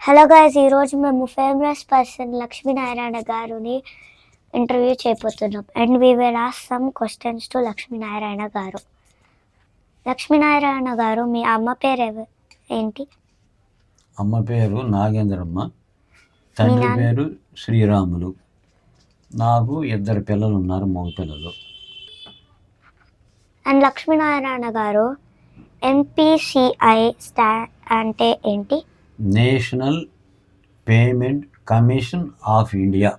Hello guys, ఈరోజు మేము famous person Lakshminarayana గారిని ఇంటర్వ్యూ చేయబోతున్నాం. And we will ask some questions to Lakshminarayana గారు. లక్ష్మీనారాయణ గారు, మీ అమ్మ పేరు ఏంటి? అమ్మ పేరు నాగేంద్రమ్మ, తండ్రి పేరు శ్రీరాములు. నాకు 2 పిల్లలు ఉన్నారు, మగ పిల్లలు. అండ్ లక్ష్మీనారాయణ గారు, NPCI అంటే ఏంటి? National payment commission of India.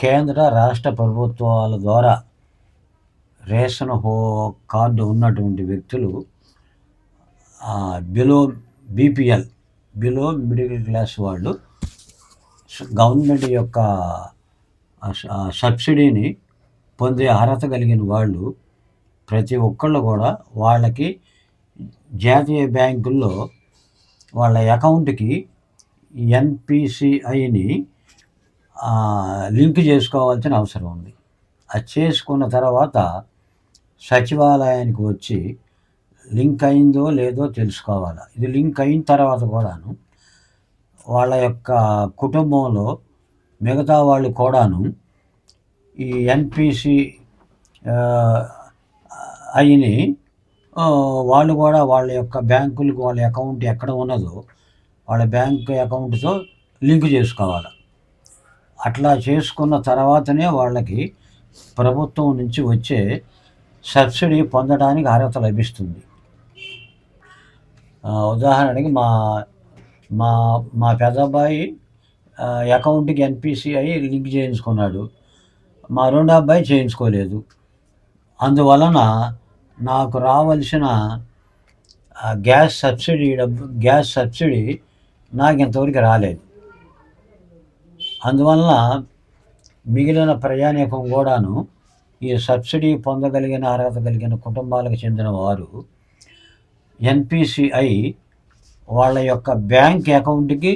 కేంద్ర రాష్ట్ర ప్రభుత్వాల ద్వారా రేషన్ కార్డు ఉన్నటువంటి వ్యక్తులు, below BPL, below middle class వాళ్ళు గవర్నమెంట్ యొక్క సబ్సిడీని పొందే అర్హత కలిగిన వాళ్ళు ప్రతి ఒక్కళ్ళు కూడా వాళ్ళకి జాతీయ బ్యాంకుల్లో వాళ్ళ అకౌంట్కి NPCIని లింక్ చేసుకోవాల్సిన అవసరం ఉంది. అది చేసుకున్న తర్వాత సచివాలయానికి వచ్చి లింక్ అయిందో లేదో తెలుసుకోవాలి. ఇది లింక్ అయిన తర్వాత కూడాను వాళ్ళ యొక్క కుటుంబంలో మిగతా వాళ్ళు కూడాను ఈ NPCIని వాళ్ళు కూడా వాళ్ళ యొక్క బ్యాంకులకు వాళ్ళ అకౌంట్ ఎక్కడ ఉన్నదో వాళ్ళ బ్యాంక్ అకౌంట్తో లింక్ చేసుకోవాలి. అట్లా చేసుకున్న తర్వాతనే వాళ్ళకి ప్రభుత్వం నుంచి వచ్చే సబ్సిడీ పొందడానికి అర్హత లభిస్తుంది. ఉదాహరణకి మా పెద్దబ్బాయి అకౌంట్కి NPCI లింక్ చేయించుకున్నాడు, మా రెండో అబ్బాయి చేయించుకోలేదు. అందువలన నాకు రావాల్సిన గ్యాస్ సబ్సిడీ నాకు ఇంతవరకు రాలేదు. అందువలన మిగిలిన ప్రయాణికం కూడాను ఈ సబ్సిడీ పొందగలిగిన అర్హత కలిగిన కుటుంబాలకు చెందిన వారు NPCI వాళ్ళ యొక్క బ్యాంక్ అకౌంట్కి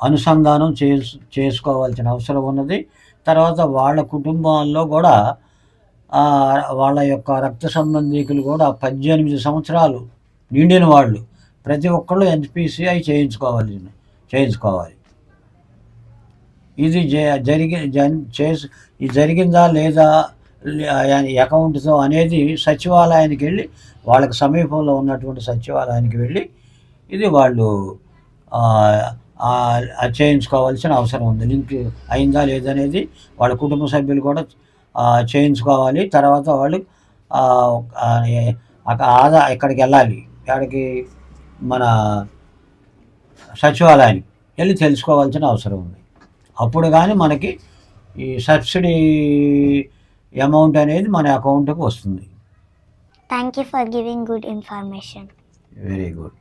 అనుసంధానం చేసుకోవాల్సిన అవసరం ఉన్నది. తర్వాత వాళ్ళ కుటుంబాల్లో కూడా వాళ్ళ యొక్క రక్త సంబంధికులు కూడా 18 సంవత్సరాలు నిండిన వాళ్ళు ప్రతి ఒక్కళ్ళు NPCI చేయించుకోవాలి. ఇది జరిగిందా లేదా అకౌంట్తో అనేది సచివాలయానికి వెళ్ళి, వాళ్ళకి సమీపంలో ఉన్నటువంటి సచివాలయానికి వెళ్ళి ఇది వాళ్ళు చేయించుకోవాల్సిన అవసరం ఉంది. లింక్ అయిందా లేదనేది వాళ్ళ కుటుంబ సభ్యులు కూడా చేయించుకోవాలి. తర్వాత వాళ్ళు ఇక్కడికి వెళ్ళాలి, ఎక్కడికి మన సచివాలయానికి వెళ్ళి తెలుసుకోవాల్సిన అవసరం ఉంది. అప్పుడు కానీ మనకి ఈ సబ్సిడీ అమౌంట్ అనేది మన అకౌంట్కి వస్తుంది. Thank you for giving good information. Very good.